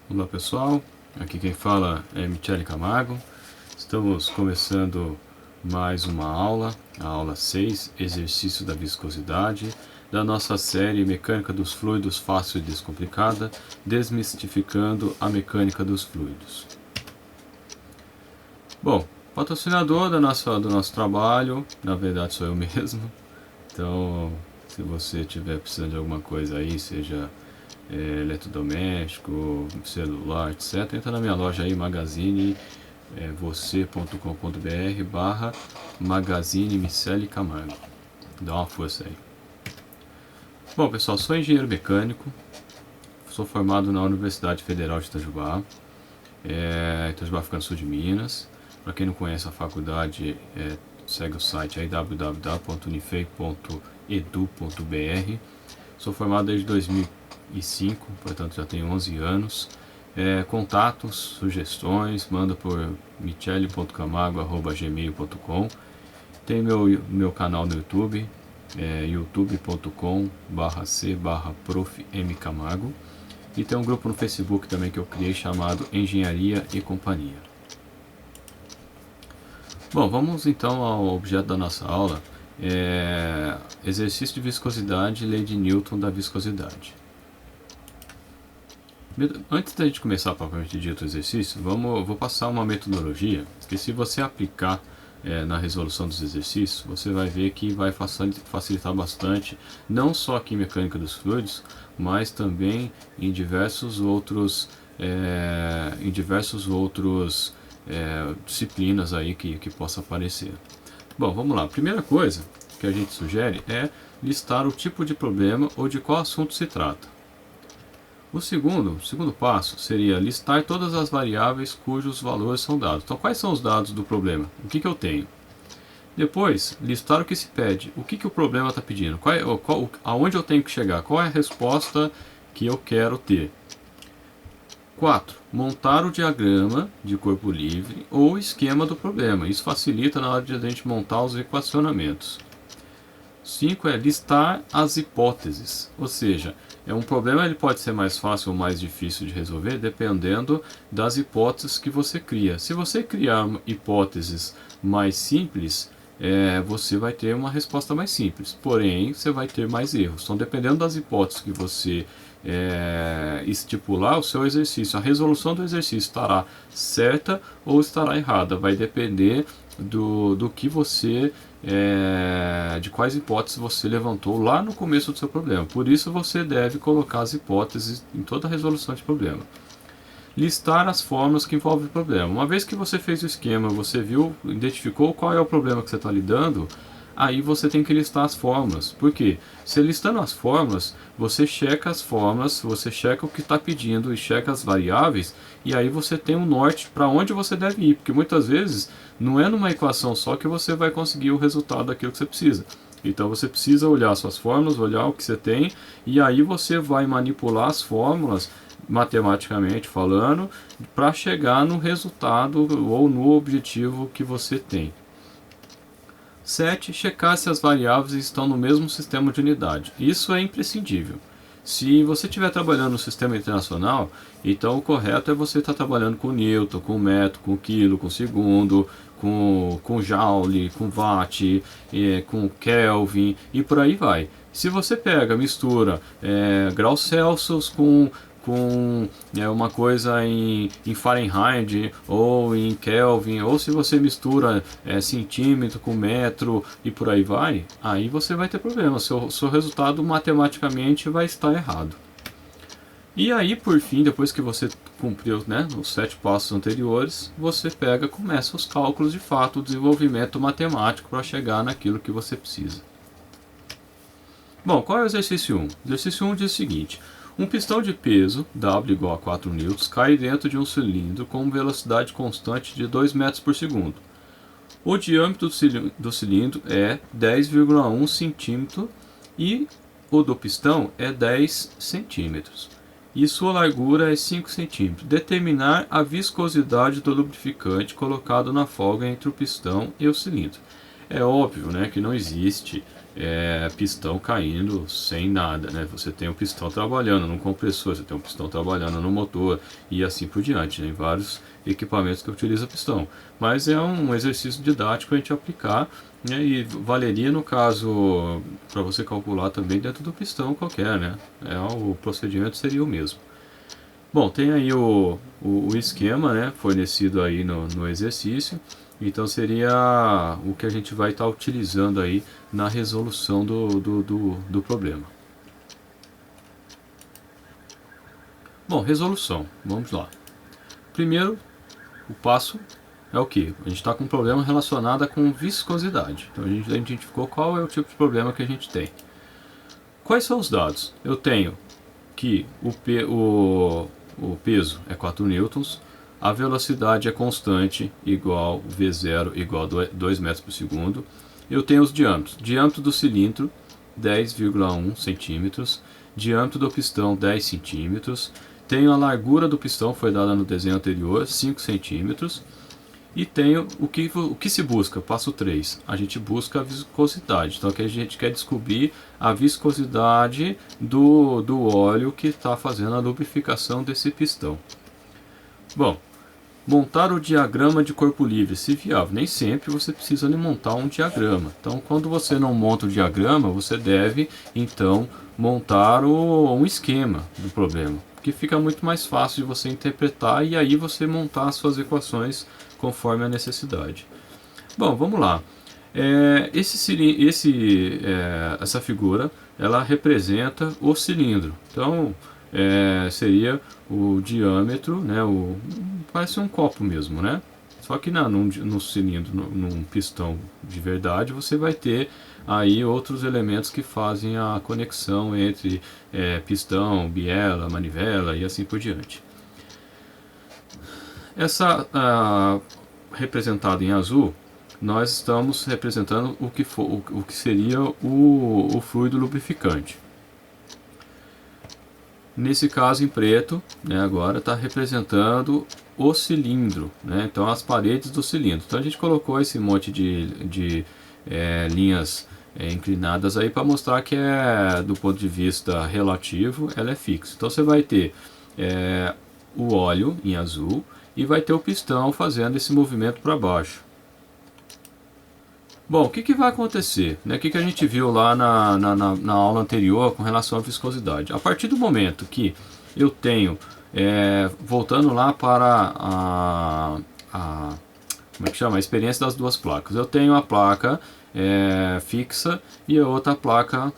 Olá pessoal, aqui quem fala é Michele Camargo. Estamos começando mais uma aula, a aula 6, Exercício da Viscosidade, da nossa série Mecânica dos Fluidos Fácil e Descomplicada, desmistificando a mecânica dos fluidos. Bom, patrocinador do nosso trabalho, na verdade sou eu mesmo, então se você estiver precisando de alguma coisa aí, seja eletrodoméstico, celular, etc., entra na minha loja aí, magazine você.com.br barra Magazine Michele Camargo. Dá uma força aí. Bom pessoal, sou engenheiro mecânico, sou formado na Universidade Federal de Itajubá, Itajubá fica no sul de Minas. Para quem não conhece a faculdade, segue o site aí www.unifei.edu.br. Sou formado desde 2005, portanto já tenho 11 anos. Contatos, sugestões, manda por michele.camargo@gmail.com. Tem meu canal no YouTube, youtube.com/c/profmcamargo. E tem um grupo no Facebook também que eu criei chamado Engenharia e Companhia. Bom, vamos então ao objeto da nossa aula, exercício de viscosidade e lei de Newton da viscosidade. Antes da gente começar propriamente dito o exercício, vou passar uma metodologia que, se você aplicar na resolução dos exercícios, você vai ver que vai facilitar bastante, não só aqui em mecânica dos fluidos, mas também em diversos outros disciplinas aí que possa aparecer. Bom, vamos lá. A primeira coisa que a gente sugere é listar o tipo de problema ou de qual assunto se trata. O segundo passo seria listar todas as variáveis cujos valores são dados. Então, quais são os dados do problema? O que eu tenho? Depois, listar o que se pede. O que o problema está pedindo? Aonde eu tenho que chegar? Qual é a resposta que eu quero ter? 4. Montar o diagrama de corpo livre ou esquema do problema. Isso facilita na hora de a gente montar os equacionamentos. 5 é listar as hipóteses, ou seja, um problema ele pode ser mais fácil ou mais difícil de resolver dependendo das hipóteses que você cria. Se você criar hipóteses mais simples, você vai ter uma resposta mais simples, porém você vai ter mais erros. Então, dependendo das hipóteses que você estipular, o seu exercício, a resolução do exercício estará certa ou estará errada, vai depender do que você de quais hipóteses você levantou lá no começo do seu problema. Por isso você deve colocar as hipóteses em toda a resolução de problema. Listar as fórmulas que envolvem o problema. Uma vez que você fez o esquema, você viu, identificou qual é o problema que você está lidando, aí você tem que listar as fórmulas. Por quê? Se listando as fórmulas, você checa as fórmulas, você checa o que está pedindo e checa as variáveis, e aí você tem um norte para onde você deve ir, porque muitas vezes não é numa equação só que você vai conseguir o resultado daquilo que você precisa. Então você precisa olhar suas fórmulas, olhar o que você tem, e aí você vai manipular as fórmulas, matematicamente falando, para chegar no resultado ou no objetivo que você tem. 7. Checar se as variáveis estão no mesmo sistema de unidade. Isso é imprescindível. Se você estiver trabalhando no sistema internacional, então o correto é você estar trabalhando com Newton, com metro, com quilo, com segundo, com joule, com watt, com Kelvin e por aí vai. Se você pega, mistura graus Celsius com uma coisa em Fahrenheit ou em Kelvin, ou se você mistura centímetro com metro e por aí vai, aí você vai ter problema, seu resultado matematicamente vai estar errado. E aí, por fim, depois que você cumpriu os 7 passos anteriores, você começa os cálculos de fato, o desenvolvimento matemático para chegar naquilo que você precisa. Bom, qual é o exercício 1? O exercício 1 diz o seguinte: um pistão de peso, W igual a 4 N, cai dentro de um cilindro com velocidade constante de 2 metros por segundo. O diâmetro do cilindro é 10,1 centímetro e o do pistão é 10 centímetros. E sua largura é 5 centímetros. Determinar a viscosidade do lubrificante colocado na folga entre o pistão e o cilindro. É óbvio que não existe pistão caindo sem nada, né? Você tem um pistão trabalhando num compressor, você tem um pistão trabalhando no motor e assim por diante, né? Em vários equipamentos que utilizam pistão. Mas é um exercício didático a gente aplicar, né? E valeria no caso para você calcular também dentro do pistão qualquer, né? O procedimento seria o mesmo. Bom, tem aí o esquema, né, fornecido aí no exercício. Então seria o que a gente vai estar utilizando aí na resolução do problema. Bom, resolução, vamos lá. Primeiro, o passo é o que? A gente está com um problema relacionado com viscosidade. Então a gente identificou qual é o tipo de problema que a gente tem. Quais são os dados? Eu tenho que o peso é 4 newtons, a velocidade é constante, igual V0 igual a 2 metros por segundo. Eu tenho os diâmetros. Diâmetro do cilindro, 10,1 centímetros. Diâmetro do pistão, 10 centímetros. Tenho a largura do pistão, foi dada no desenho anterior, 5 centímetros. E tenho o que se busca, passo 3. A gente busca a viscosidade. Então aqui a gente quer descobrir a viscosidade do óleo que está fazendo a lubrificação desse pistão. Bom, montar o diagrama de corpo livre, se viável. Nem sempre você precisa de montar um diagrama. Então quando você não monta o diagrama, você deve então montar um esquema do problema, que fica muito mais fácil de você interpretar e aí você montar as suas equações conforme a necessidade. Bom, vamos lá. Essa figura ela representa o cilindro. Então seria o diâmetro, né? Parece um copo mesmo, né? Só que no cilindro, num pistão de verdade, você vai ter aí outros elementos que fazem a conexão entre pistão, biela, manivela e assim por diante. Essa representada em azul, nós estamos representando o que seria o fluido lubrificante. Nesse caso em preto, né, agora está representando o cilindro, né, então as paredes do cilindro. Então a gente colocou esse monte de linhas inclinadas aí para mostrar que do ponto de vista relativo ela é fixa. Então você vai ter o óleo em azul e vai ter o pistão fazendo esse movimento para baixo. Bom, o que vai acontecer? O que a gente viu lá na aula anterior com relação à viscosidade? A partir do momento que eu tenho, voltando lá para como é que chama? A experiência das duas placas. Eu tenho a placa fixa e a outra placa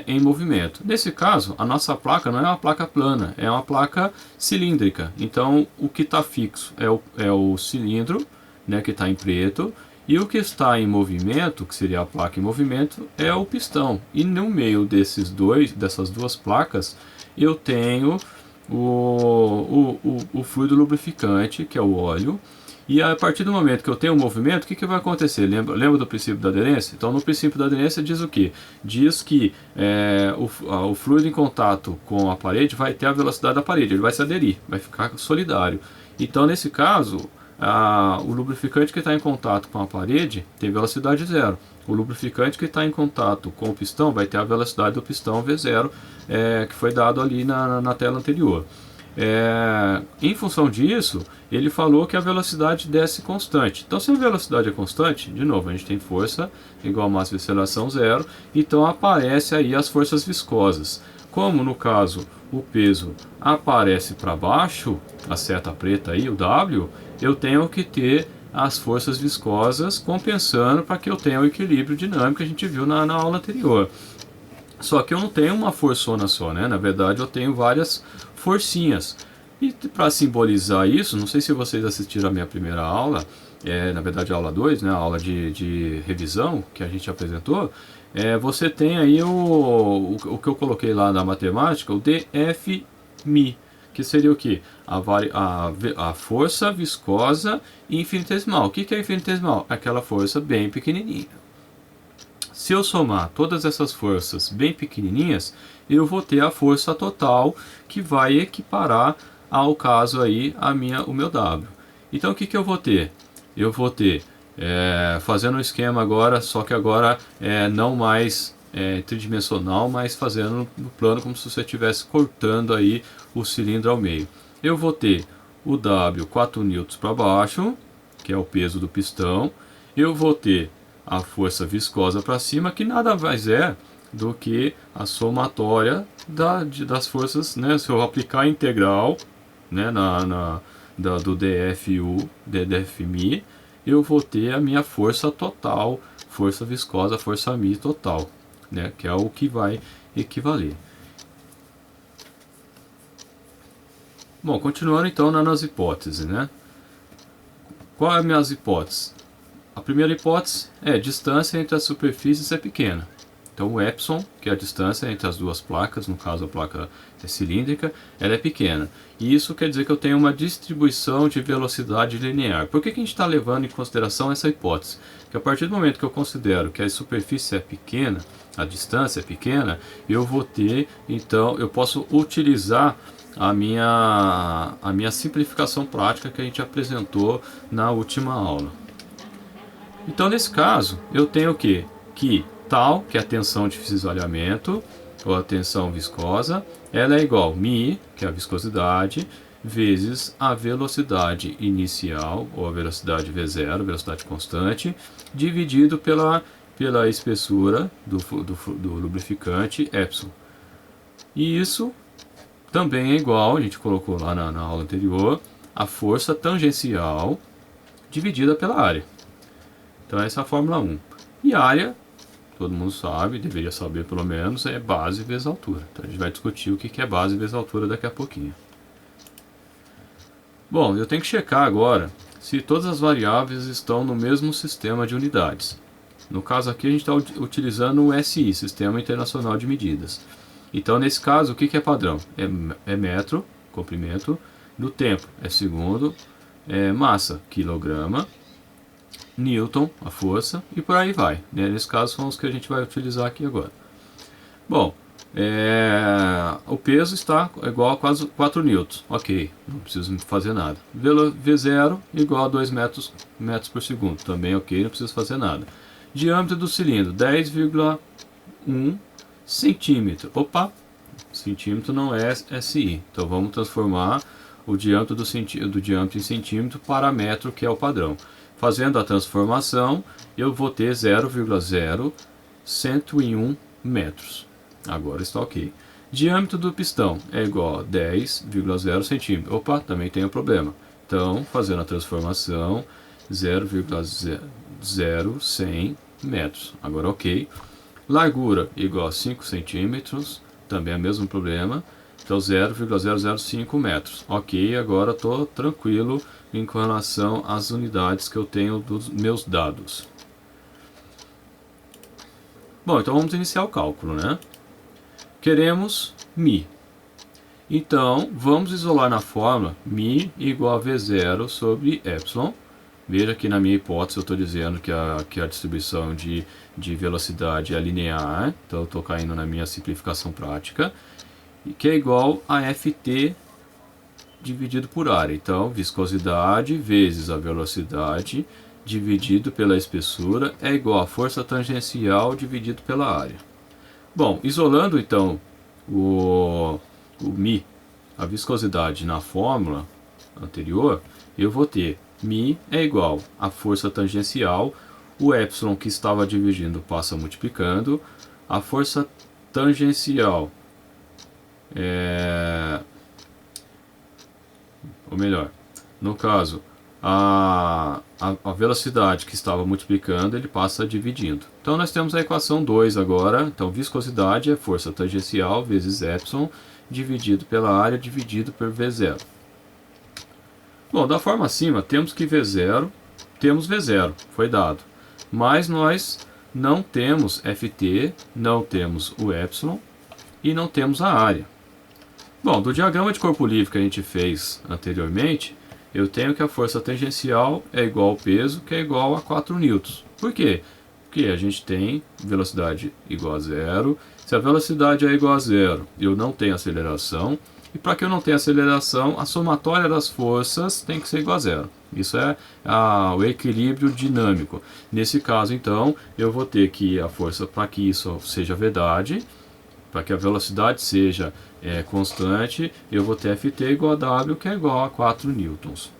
em movimento. Nesse caso, a nossa placa não é uma placa plana, é uma placa cilíndrica. Então, o que está fixo é o cilindro, né, que está em preto, e o que está em movimento, que seria a placa em movimento, é o pistão. E no meio dessas duas placas, eu tenho o fluido lubrificante, que é o óleo. E a partir do momento que eu tenho um movimento, o que vai acontecer? Lembra do princípio da aderência? Então, no princípio da aderência diz o quê? Diz que o fluido em contato com a parede vai ter a velocidade da parede, ele vai se aderir, vai ficar solidário. Então, nesse caso, o lubrificante que está em contato com a parede tem velocidade zero. O lubrificante que está em contato com o pistão vai ter a velocidade do pistão V0, que foi dado ali na tela anterior. Em função disso, ele falou que a velocidade desce constante. Então, se a velocidade é constante, de novo, a gente tem força igual a massa de aceleração zero, então aparece aí as forças viscosas. Como no caso o peso aparece para baixo, a seta preta aí, o W, eu tenho que ter as forças viscosas compensando para que eu tenha o equilíbrio dinâmico que a gente viu na aula anterior. Só que eu não tenho uma forçona só, né? Na verdade eu tenho várias forcinhas. E para simbolizar isso, não sei se vocês assistiram a minha primeira aula, na verdade a aula 2, né? A aula de revisão que a gente apresentou, você tem aí o que eu coloquei lá na matemática, o dFmi, que seria o que? A força viscosa infinitesimal. O que é infinitesimal? Aquela força bem pequenininha. Se eu somar todas essas forças bem pequenininhas, eu vou ter a força total que vai equiparar ao caso aí o meu W. Então o que eu vou ter? Eu vou ter fazendo um esquema agora, só que agora não mais tridimensional, mas fazendo no plano como se você estivesse cortando aí o cilindro ao meio. Eu vou ter o W 4 newtons para baixo, que é o peso do pistão. Eu vou ter a força viscosa para cima, que nada mais é do que a somatória das forças, né? Se eu aplicar a integral, né, do DFU, DFMI, eu vou ter a minha força total, força viscosa, força Mi total, né, que é o que vai equivaler. Bom, continuando então nas hipóteses, né? Qual é as minhas hipóteses? A primeira hipótese é a distância entre as superfícies é pequena. Então o epsilon, que é a distância entre as duas placas, no caso a placa cilíndrica, ela é pequena. E isso quer dizer que eu tenho uma distribuição de velocidade linear. Por que a gente está levando em consideração essa hipótese? Que a partir do momento que eu considero que a superfície é pequena, a distância é pequena, eu vou ter, então, eu posso utilizar a minha simplificação prática que a gente apresentou na última aula. Então, nesse caso, eu tenho o quê? Que tal, que é a tensão de cisalhamento, ou a tensão viscosa, ela é igual a μ, que é a viscosidade, vezes a velocidade inicial, ou a velocidade V0, velocidade constante, dividido pela espessura do lubrificante epsilon. E isso também é igual, a gente colocou lá na aula anterior, a força tangencial dividida pela área. Então essa é a fórmula 1. E área, todo mundo sabe, deveria saber pelo menos, é base vezes altura. Então a gente vai discutir o que é base vezes altura daqui a pouquinho. Bom, eu tenho que checar agora se todas as variáveis estão no mesmo sistema de unidades. No caso aqui a gente está utilizando o SI, Sistema Internacional de Medidas. Então nesse caso o que é padrão? É metro, comprimento, do tempo é segundo, massa, quilograma, Newton, a força, e por aí vai. Nesse caso são os que a gente vai utilizar aqui agora. Bom, o peso está igual a quase 4 newtons. Ok, não preciso fazer nada. V0 igual a 2 metros por segundo. Também ok, não preciso fazer nada. Diâmetro do cilindro, 10,1 centímetro. Opa, centímetro não é SI. Então vamos transformar o diâmetro do diâmetro em centímetro para metro, que é o padrão. Fazendo a transformação, eu vou ter 0,0101 metros. Agora está ok. Diâmetro do pistão é igual a 10,0 centímetros. Opa, também tem um problema. Então, fazendo a transformação, 0,0100 metros. Agora ok. Largura igual a 5 centímetros. Também é o mesmo problema. Então 0,005 metros. Ok, agora estou tranquilo em relação às unidades que eu tenho dos meus dados. Bom, então vamos iniciar o cálculo, né? Queremos μ. Então, vamos isolar na fórmula μ igual a V0 sobre epsilon. Veja que na minha hipótese eu estou dizendo que a distribuição de velocidade é linear. Então eu estou caindo na minha simplificação prática. Que é igual a Ft dividido por área. Então, viscosidade vezes a velocidade dividido pela espessura é igual a força tangencial dividido pela área. Bom, isolando então o μ, a viscosidade na fórmula anterior, eu vou ter μ é igual a força tangencial, o epsilon que estava dividindo passa multiplicando, a força tangencial ou melhor, no caso, a velocidade que estava multiplicando, ele passa dividindo. Então nós temos a equação 2 agora. Então viscosidade é força tangencial vezes epsilon dividido pela área dividido por V0. Bom, da forma acima temos que V0, temos V0, foi dado. Mas nós não temos Ft, não temos o epsilon e não temos a área. Bom, do diagrama de corpo livre que a gente fez anteriormente, eu tenho que a força tangencial é igual ao peso, que é igual a 4 newtons. Por quê? Porque a gente tem velocidade igual a zero. Se a velocidade é igual a zero e eu não tenho aceleração, E para que eu não tenha aceleração, a somatória das forças tem que ser igual a zero. Isso é o equilíbrio dinâmico. Nesse caso, então, eu vou ter que a força, para que isso seja verdade, para que a velocidade seja constante, eu vou ter Ft igual a W, que é igual a 4 newtons.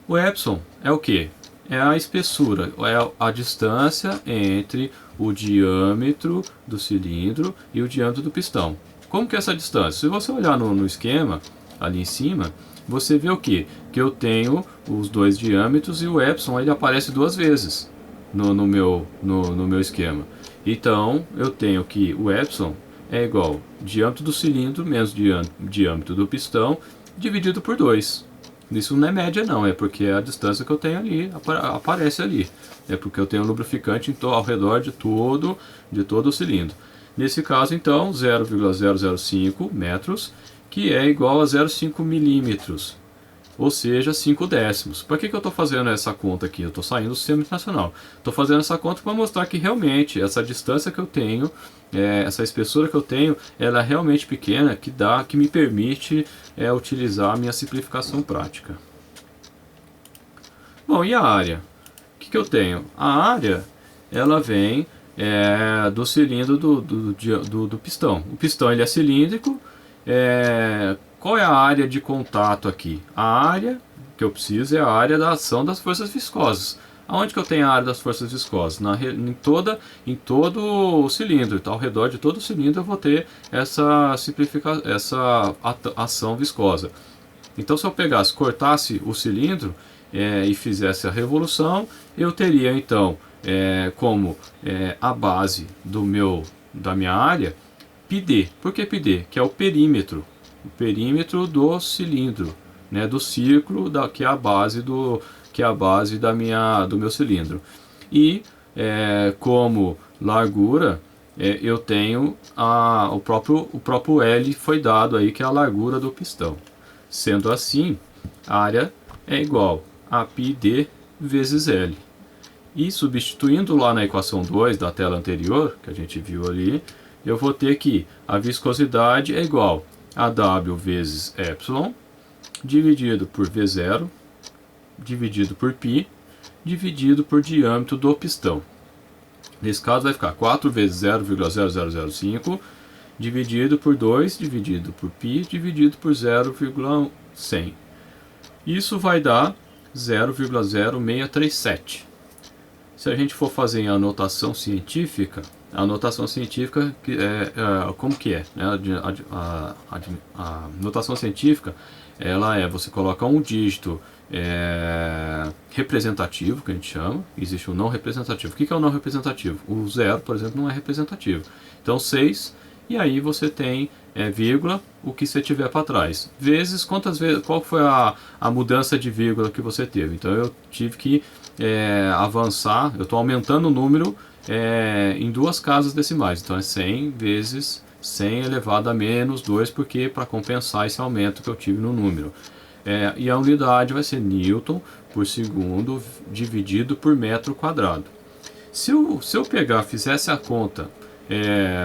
O epsilon é o que? É a espessura, é a distância entre o diâmetro do cilindro e o diâmetro do pistão. Como que é essa distância? Se você olhar no esquema, ali em cima, você vê o que? Que eu tenho os dois diâmetros e o epsilon ele aparece duas vezes no meu esquema. Então, eu tenho que o epsilon é igual ao diâmetro do cilindro menos diâmetro do pistão dividido por 2. Isso não é média não, é porque a distância que eu tenho ali aparece ali. É porque eu tenho lubrificante ao redor de todo o cilindro. Nesse caso, então, 0,005 metros, que é igual a 0,5 milímetros, ou seja, 5 décimos. Para que eu estou fazendo essa conta aqui? Eu estou saindo do sistema internacional. Estou fazendo essa conta para mostrar que realmente essa distância que eu tenho, essa espessura que eu tenho, ela é realmente pequena, que me permite utilizar a minha simplificação prática. Bom, e a área? O que eu tenho? A área, ela vem do cilindro do pistão. O pistão ele é cilíndrico. Qual é a área de contato aqui? A área que eu preciso é a área da ação das forças viscosas. Aonde que eu tenho a área das forças viscosas? Em todo o cilindro. Então, ao redor de todo o cilindro eu vou ter essa ação viscosa. Então, se eu cortasse o cilindro e fizesse a revolução, eu teria então como a base da minha área πd. Por que πd? Que é o perímetro do cilindro, né, do círculo que é a base do meu cilindro. E como largura eu tenho o próprio L foi dado aí, que é a largura do pistão. Sendo assim, a área é igual a πd vezes L. E substituindo lá na equação 2 da tela anterior, que a gente viu ali, eu vou ter que a viscosidade é igual a W vezes epsilon, dividido por V0, dividido por π, dividido por diâmetro do pistão. Nesse caso vai ficar 4 vezes 0,0005, dividido por 2, dividido por π, dividido por 0,100. Isso vai dar 0,0637. Se a gente for fazer a anotação científica, como que é? A notação científica, ela você coloca um dígito representativo, que a gente chama, existe o não representativo. O que é o não representativo? O 0, por exemplo, não é representativo. Então 6, e aí você tem vírgula, o que você tiver para trás, vezes qual foi a mudança de vírgula que você teve. Então eu tive que avançar, eu estou aumentando o número em duas casas decimais, então é 100 vezes 100 elevado a menos 2, porque para compensar esse aumento que eu tive no número. E a unidade vai ser Newton por segundo dividido por metro quadrado. Se eu fizesse a conta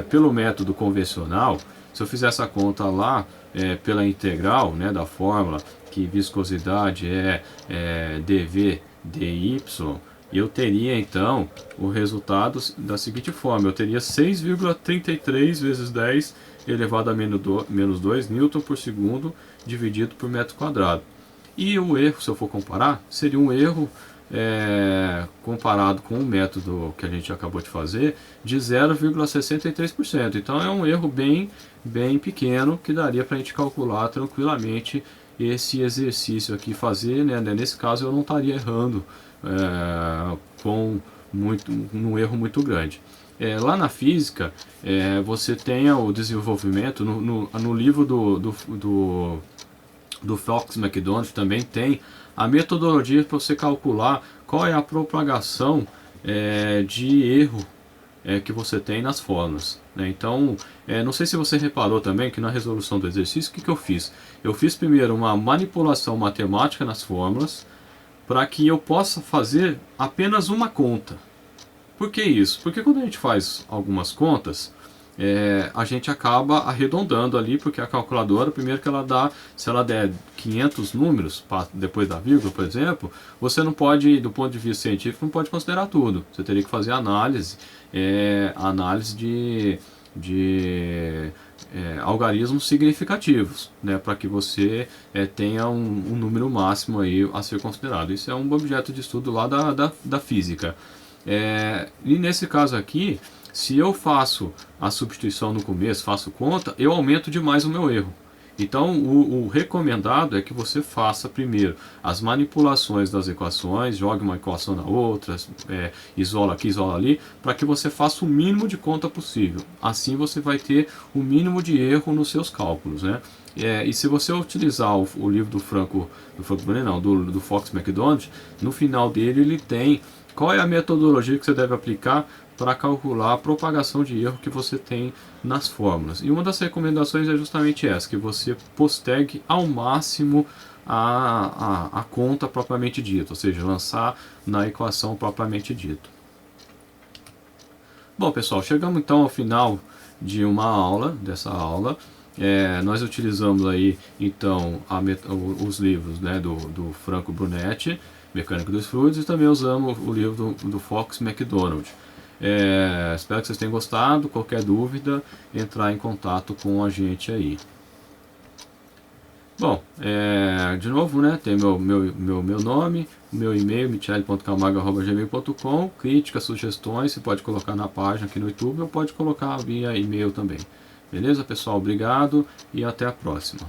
pelo método convencional, se eu fizesse a conta lá pela integral, né, da fórmula, que viscosidade é dV dy, eu teria então o resultado da seguinte forma: eu teria 6,33 vezes 10 elevado a menos 2 newton por segundo dividido por metro quadrado. E o erro, se eu for comparar, seria um erro comparado com o método que a gente acabou de fazer, de 0,63%. Então é um erro bem pequeno, que daria para a gente calcular tranquilamente esse exercício aqui, fazer, né? Nesse caso eu não estaria errando com um erro muito grande. Lá na física, você tem o desenvolvimento, no livro do Fox McDonald também tem a metodologia para você calcular qual é a propagação de erro que você tem nas fórmulas, né? Então, não sei se você reparou também que na resolução do exercício, o que eu fiz? Eu fiz primeiro uma manipulação matemática nas fórmulas, para que eu possa fazer apenas uma conta. Por que isso? Porque quando a gente faz algumas contas, a gente acaba arredondando ali, porque a calculadora, primeiro que ela dá, se ela der 500 números depois da vírgula, por exemplo, você não pode, do ponto de vista científico, não pode considerar tudo. Você teria que fazer análise de algarismos significativos, né, para que você tenha um número máximo aí a ser considerado. Isso é um objeto de estudo lá da física. E nesse caso aqui, se eu faço a substituição no começo, faço conta, eu aumento demais o meu erro. Então, o recomendado é que você faça primeiro as manipulações das equações, jogue uma equação na outra, isola aqui, isola ali, para que você faça o mínimo de conta possível. Assim você vai ter o mínimo de erro nos seus cálculos, né? E se você utilizar o livro do Fox McDonald, no final dele ele tem qual é a metodologia que você deve aplicar para calcular a propagação de erro que você tem nas fórmulas. E uma das recomendações é justamente essa, que você postergue ao máximo a conta propriamente dita, ou seja, lançar na equação propriamente dita. Bom, pessoal, chegamos então ao final de uma aula, dessa aula. Nós utilizamos aí então os livros, né, do Franco Brunetti, Mecânica dos Fluidos, e também usamos o livro do Fox McDonald. Espero que vocês tenham gostado. Qualquer dúvida, entrar em contato com a gente aí. Bom, de novo, né, tem meu nome, meu e-mail, michele.camargo@gmail.com. Críticas, sugestões, você pode colocar na página aqui no YouTube ou pode colocar via e-mail também. Beleza, pessoal? Obrigado e até a próxima.